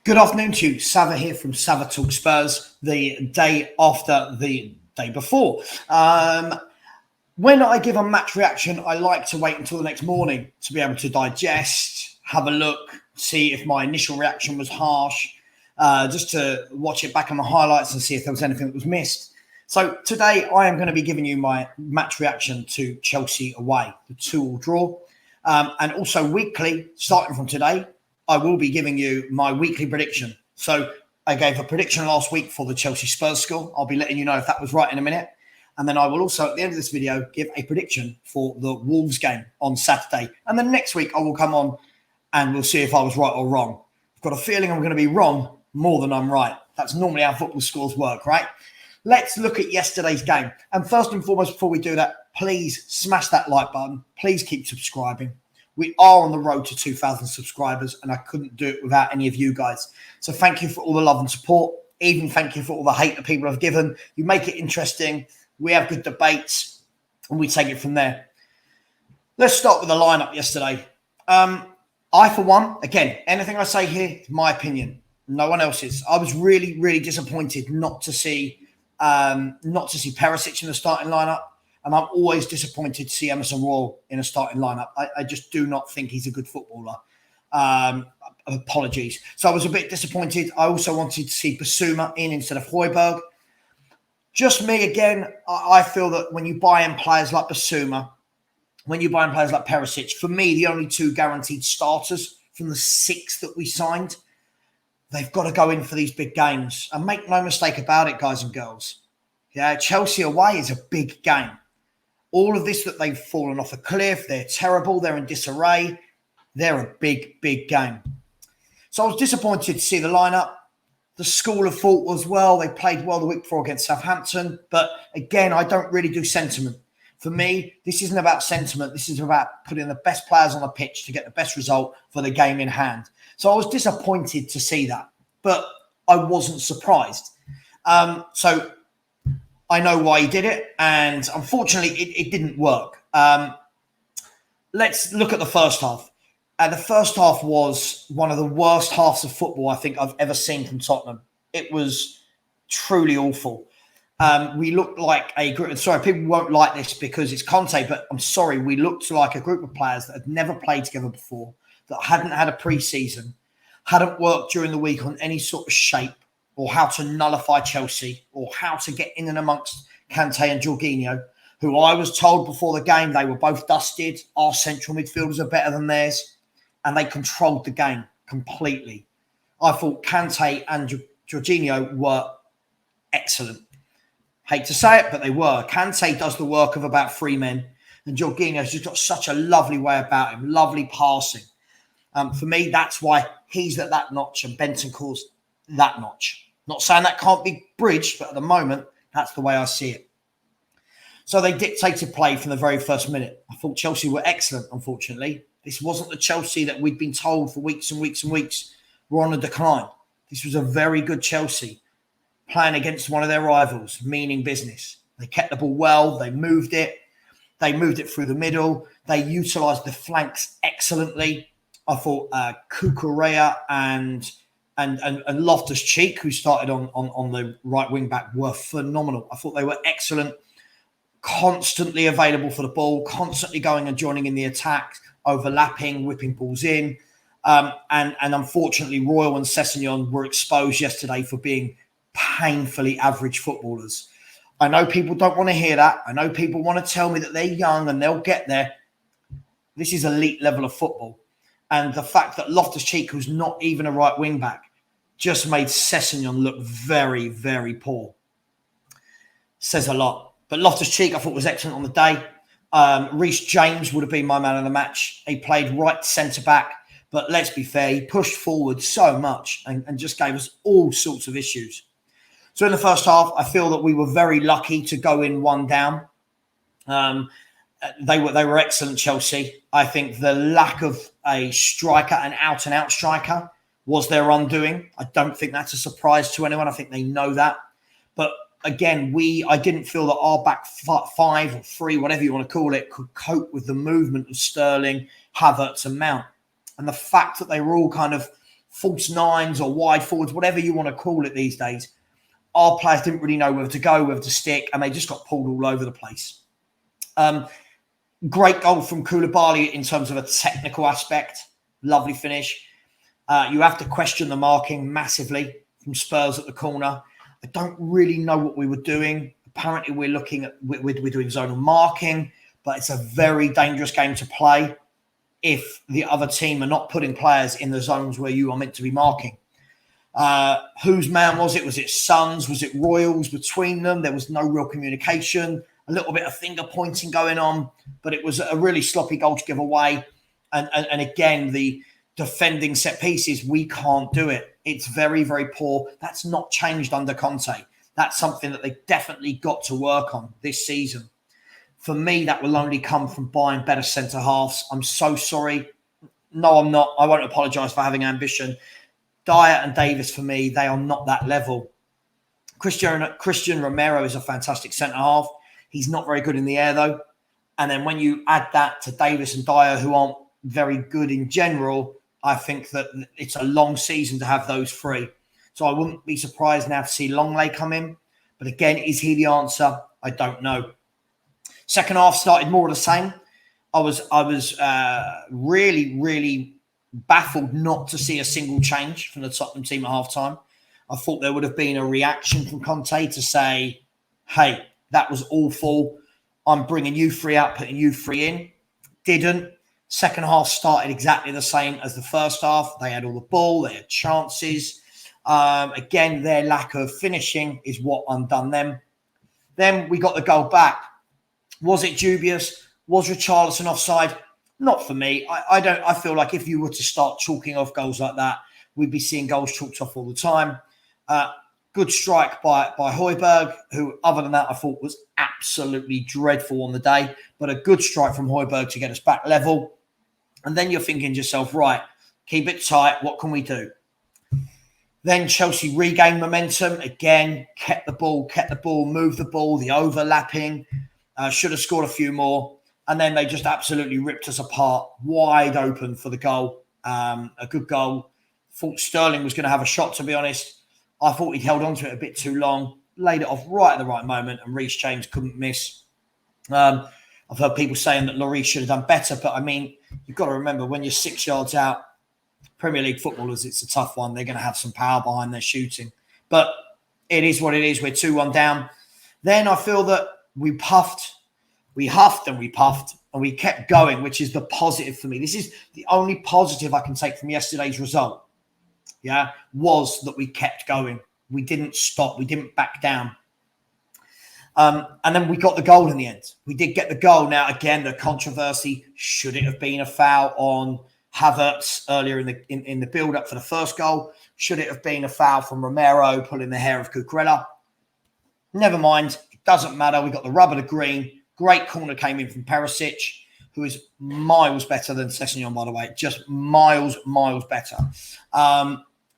Good afternoon to you. Savva here from Savva Talks Spurs, the day after the day before. When I give a match reaction, I like to wait until the next morning to be able to digest, have a look, see if my initial reaction was harsh, just to watch it back on the highlights and see if there was anything that was missed. So today I am going to be giving you my match reaction to Chelsea away, the 2-2 draw. And also weekly, starting from today, I will be giving you my weekly prediction. So I gave a prediction last week for the Chelsea Spurs score. I'll be letting you know if that was right in a minute. And then I will also, at the end of this video, give a prediction for the Wolves game on Saturday. And then next week, I will come on and we'll see if I was right or wrong. I've got a feeling I'm going to be wrong more than I'm right. That's normally how football scores work, right? Let's look at yesterday's game. And first and foremost, before we do that, please smash that like button. Please keep subscribing. We are on the road to 2,000 subscribers, and I couldn't do it without any of you guys. So thank you for all the love and support. Even thank you for all the hate that people have given. You make it interesting. We have good debates, and we take it from there. Let's start with the lineup yesterday. I, for one, again, anything I say here is my opinion. No one else's. I was really, really disappointed not to see Perisic in the starting lineup. And I'm always disappointed to see Emerson Royal in a starting lineup. I just do not think he's a good footballer. Apologies. So I was a bit disappointed. I also wanted to see Basuma in instead of Højbjerg. Just me again. I feel that when you buy in players like Basuma, when you buy in players like Perisic, for me, the only two guaranteed starters from the 6 that we signed, they've got to go in for these big games. And make no mistake about it, guys and girls. Yeah, Chelsea away is a big game. All of this that they've fallen off a cliff, they're terrible, they're in disarray. They're a big, big game. So I was disappointed to see the lineup. The school of thought was, well, they played well the week before against Southampton. But again, I don't really do sentiment. For me, this isn't about sentiment. This is about putting the best players on the pitch to get the best result for the game in hand. So I was disappointed to see that. But I wasn't surprised. So I know why he did it, and unfortunately, it didn't work. Let's look at the first half. The first half was one of the worst halves of football I think I've ever seen from Tottenham. It was truly awful. We looked like a group. Sorry, people won't like this because it's Conte, but I'm sorry. We looked like a group of players that had never played together before, that hadn't had a pre-season, hadn't worked during the week on any sort of shape, or how to nullify Chelsea, or how to get in and amongst Kante and Jorginho, who I was told before the game they were both dusted. Our central midfielders are better than theirs, and they controlled the game completely. I thought Kante and Jorginho were excellent. Hate to say it, but they were. Kante does the work of about 3 men, and Jorginho's just got such a lovely way about him, lovely passing. For me, that's why he's at that notch, and Bentancur's that notch. Not saying that can't be bridged, but at the moment, that's the way I see it. So they dictated play from the very first minute. I thought Chelsea were excellent, unfortunately. This wasn't the Chelsea that we'd been told for weeks and weeks and weeks were on a decline. This was a very good Chelsea playing against one of their rivals, meaning business. They kept the ball well. They moved it. They moved it through the middle. They utilised the flanks excellently. I thought Cucurella and Loftus-Cheek, who started on the right wing back, were phenomenal. I thought they were excellent, constantly available for the ball, constantly going and joining in the attacks, overlapping, whipping balls in. And unfortunately, Royal and Sessegnon were exposed yesterday for being painfully average footballers. I know people don't want to hear that. I know people want to tell me that they're young and they'll get there. This is elite level of football. And the fact that Loftus-Cheek, who's not even a right wing back, just made Sessegnon look very, very poor. Says a lot. But Loftus-Cheek, I thought, was excellent on the day. Reece James would have been my man of the match. He played right centre-back. But let's be fair, he pushed forward so much and just gave us all sorts of issues. So in the first half, I feel that we were very lucky to go in 1 down. They were excellent, Chelsea. I think the lack of a striker, an out-and-out striker, was their undoing. I don't think that's a surprise to anyone. I think they know that. But again, I didn't feel that our back 5 or 3, whatever you want to call it, could cope with the movement of Sterling, Havertz and Mount. And the fact that they were all kind of false nines or wide forwards, whatever you want to call it these days. Our players didn't really know whether to go, whether to stick, and they just got pulled all over the place. Great goal from Koulibaly in terms of a technical aspect. Lovely finish. You have to question the marking massively from Spurs at the corner. I don't really know what we were doing. Apparently, we're looking at we're doing zonal marking, but it's a very dangerous game to play if the other team are not putting players in the zones where you are meant to be marking. Whose man was it? Was it Suns? Was it Royals between them? There was no real communication. A little bit of finger pointing going on, but it was a really sloppy goal to give away. And again, the defending set pieces, we can't do it. It's very, very poor. That's not changed under Conte. That's something that they definitely got to work on this season. For me, that will only come from buying better centre halves. I'm so sorry. No, I'm not. I won't apologise for having ambition. Dyer and Davis, for me, they are not that level. Christian Romero is a fantastic centre half. He's not very good in the air, though. And then when you add that to Davis and Dyer, who aren't very good in general, I think that it's a long season to have those three. So I wouldn't be surprised now to see Longley come in. But again, is he the answer? I don't know. Second half started more of the same. I was really, really baffled not to see a single change from the Tottenham team at halftime. I thought there would have been a reaction from Conte to say, hey, that was awful. I'm bringing you three out, putting you three in. Didn't. Second half started exactly the same as the first half. They had all the ball. They had chances. Again, their lack of finishing is what undone them. Then we got the goal back. Was it dubious? Was Richarlison offside? Not for me. I feel like if you were to start chalking off goals like that, we'd be seeing goals chalked off all the time. Good strike by Højbjerg, who, other than that, I thought was absolutely dreadful on the day. But a good strike from Højbjerg to get us back level. And then you're thinking to yourself, right, keep it tight. What can we do? Then Chelsea regained momentum. Again, kept the ball, moved the ball, the overlapping. Should have scored a few more. And then they just absolutely ripped us apart, wide open for the goal. A good goal. Thought Sterling was going to have a shot, to be honest. I thought he'd held on to it a bit too long, laid it off right at the right moment, and Reece James couldn't miss. I've heard people saying that Lloris should have done better, but I mean, you've got to remember, when you're 6 yards out, Premier League footballers, it's a tough one. They're going to have some power behind their shooting. But it is what it is. We're 2-1 down. Then I feel that we huffed, and we kept going, which is the positive for me. This is the only positive I can take from yesterday's result. Yeah, was that we kept going. We didn't stop. We didn't back down. And then we got the goal in the end. We did get the goal. Now, again, the controversy, should it have been a foul on Havertz earlier in the build-up for the first goal? Should it have been a foul from Romero pulling the hair of Cucurella? Never mind. It doesn't matter. We got the rubber to green. Great corner came in from Perisic, who is miles better than Sessegnon, by the way. Just miles better.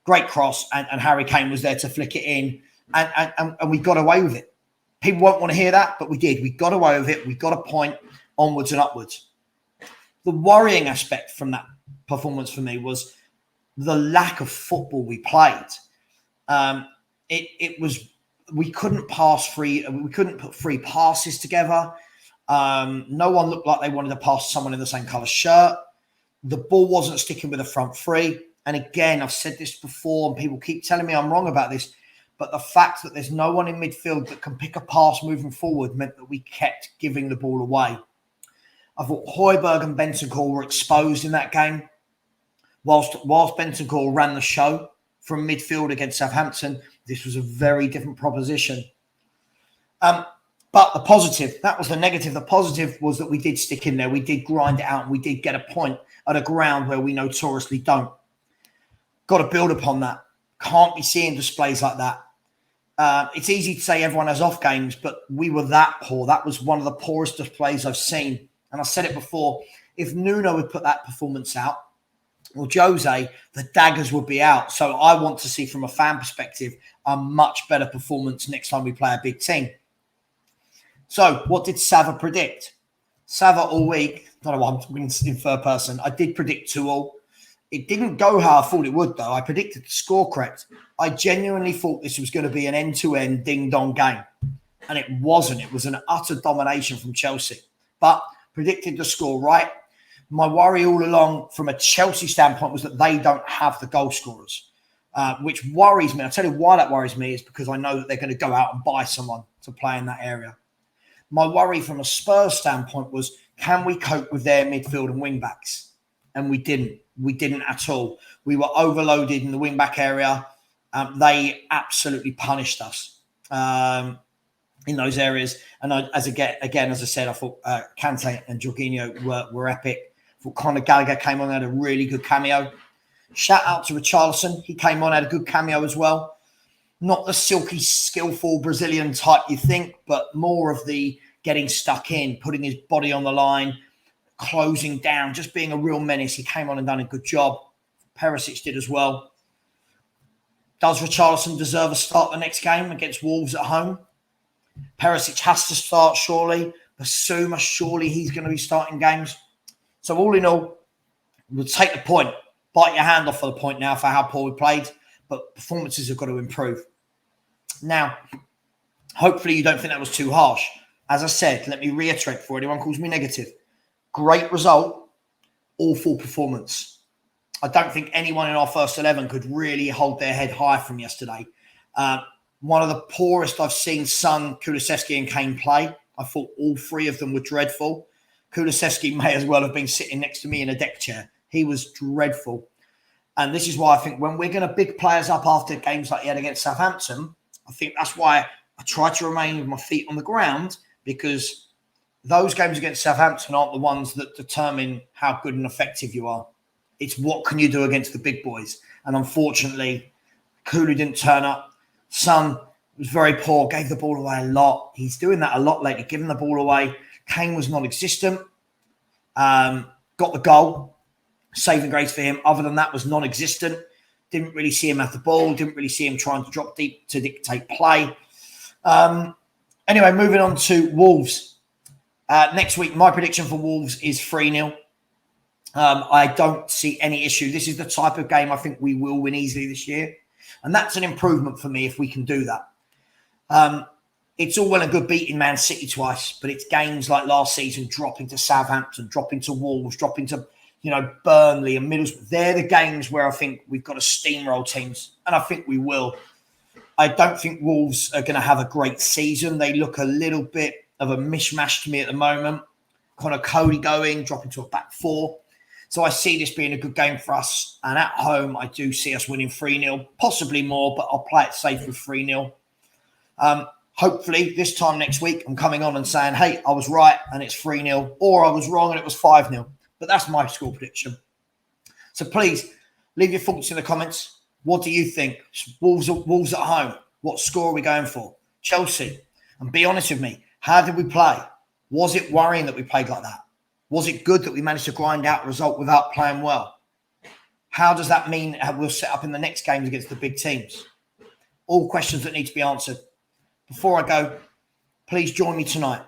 Great cross, and Harry Kane was there to flick it in, and we got away with it. People won't want to hear that, but we did. We got away with it. We got a point onwards and upwards. The worrying aspect from that performance for me was the lack of football we played. It was, we couldn't pass free. We couldn't put free passes together. No one looked like they wanted to pass someone in the same colour shirt. The ball wasn't sticking with the front three. And again, I've said this before, and people keep telling me I'm wrong about this, but the fact that there's no one in midfield that can pick a pass moving forward meant that we kept giving the ball away. I thought Højbjerg and Bentancur were exposed in that game. Whilst Bentancur ran the show from midfield against Southampton, this was a very different proposition. But the positive, that was the negative. The positive was that we did stick in there. We did grind it out, and we did get a point at a ground where we notoriously don't. Got to build upon that. Can't be seeing displays like that. It's easy to say everyone has off games, but we were that poor. That was one of the poorest displays I've seen. And I said it before, if Nuno would put that performance out, or Jose, the daggers would be out. So I want to see, from a fan perspective, a much better performance next time we play a big team. So what did Savva predict? Savva all week, I don't know why I'm talking in third person, I did predict 2-2. It didn't go how I thought it would, though. I predicted the score correct. I genuinely thought this was going to be an end-to-end ding-dong game. And it wasn't. It was an utter domination from Chelsea. But predicted the score right. My worry all along from a Chelsea standpoint was that they don't have the goal scorers, which worries me. I'll tell you why that worries me is because I know that they're going to go out and buy someone to play in that area. My worry from a Spurs standpoint was, can we cope with their midfield and wing-backs? And we didn't. We didn't at all. We were overloaded in the wing-back area. They absolutely punished us in those areas. And as I said, I thought Kante and Jorginho were epic. I thought Conor Gallagher came on and had a really good cameo. Shout out to Richarlison. He came on, had a good cameo as well. Not the silky, skillful Brazilian type you think, but more of the getting stuck in, putting his body on the line, closing down, just being a real menace. He came on and done a good job. Perisic did as well. Does Richarlison deserve a start the next game against Wolves at home? Perisic has to start, surely. Basuma, surely he's going to be starting games. So all in all, we'll take the point. Bite your hand off for the point now for how poor we played. But performances have got to improve. Now, hopefully you don't think that was too harsh. As I said, let me reiterate before anyone calls me negative. Great result, awful performance. I don't think anyone in our first 11 could really hold their head high from yesterday. One of the poorest I've seen Son, Kulusevski and Kane play. I thought all three of them were dreadful. Kulusevski may as well have been sitting next to me in a deck chair. He was dreadful. And this is why I think when we're going to big players up after games like he had against Southampton, I think that's why I try to remain with my feet on the ground, because those games against Southampton aren't the ones that determine how good and effective you are. It's what can you do against the big boys. And unfortunately, Kulu didn't turn up. Son was very poor, gave the ball away a lot. He's doing that a lot lately, giving the ball away. Kane was non-existent. Got the goal. Saving grace for him. Other than that, was non-existent. Didn't really see him have the ball. Didn't really see him trying to drop deep to dictate play. Anyway, moving on to Wolves. Next week, my prediction for Wolves is 3-0. I don't see any issue. This is the type of game I think we will win easily this year. And that's an improvement for me if we can do that. It's all well and good beating Man City twice, but it's games like last season, dropping to Southampton, dropping to Wolves, dropping to Burnley and Middlesbrough. They're the games where I think we've got to steamroll teams, and I think we will. I don't think Wolves are going to have a great season. They look a little bit of a mishmash to me at the moment. Connor Cody going, dropping to a back four. So I see this being a good game for us. And at home, I do see us winning 3-0, possibly more, but I'll play it safe with 3-0. Hopefully, this time next week, I'm coming on and saying, hey, I was right and it's 3-0, or I was wrong and it was 5-0. But that's my score prediction. So please, leave your thoughts in the comments. What do you think? Wolves at home. What score are we going for? Chelsea. And be honest with me. How did we play? Was it worrying that we played like that? Was it good that we managed to grind out a result without playing well? How does that mean we'll set up in the next games against the big teams? All questions that need to be answered. Before I go, please join me tonight,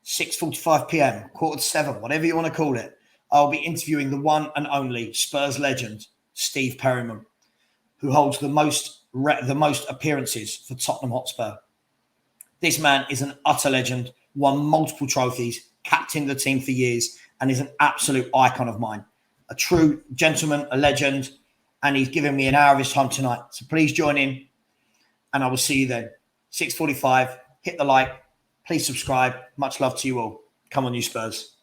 6:45 p.m, 6:45, whatever you want to call it. I'll be interviewing the one and only Spurs legend, Steve Perryman, who holds the most appearances for Tottenham Hotspur. This man is an utter legend, won multiple trophies, captained the team for years, and is an absolute icon of mine. A true gentleman, a legend, and he's given me an hour of his time tonight. So please join in, and I will see you then. 6:45, hit the like, please subscribe. Much love to you all. Come on, you Spurs.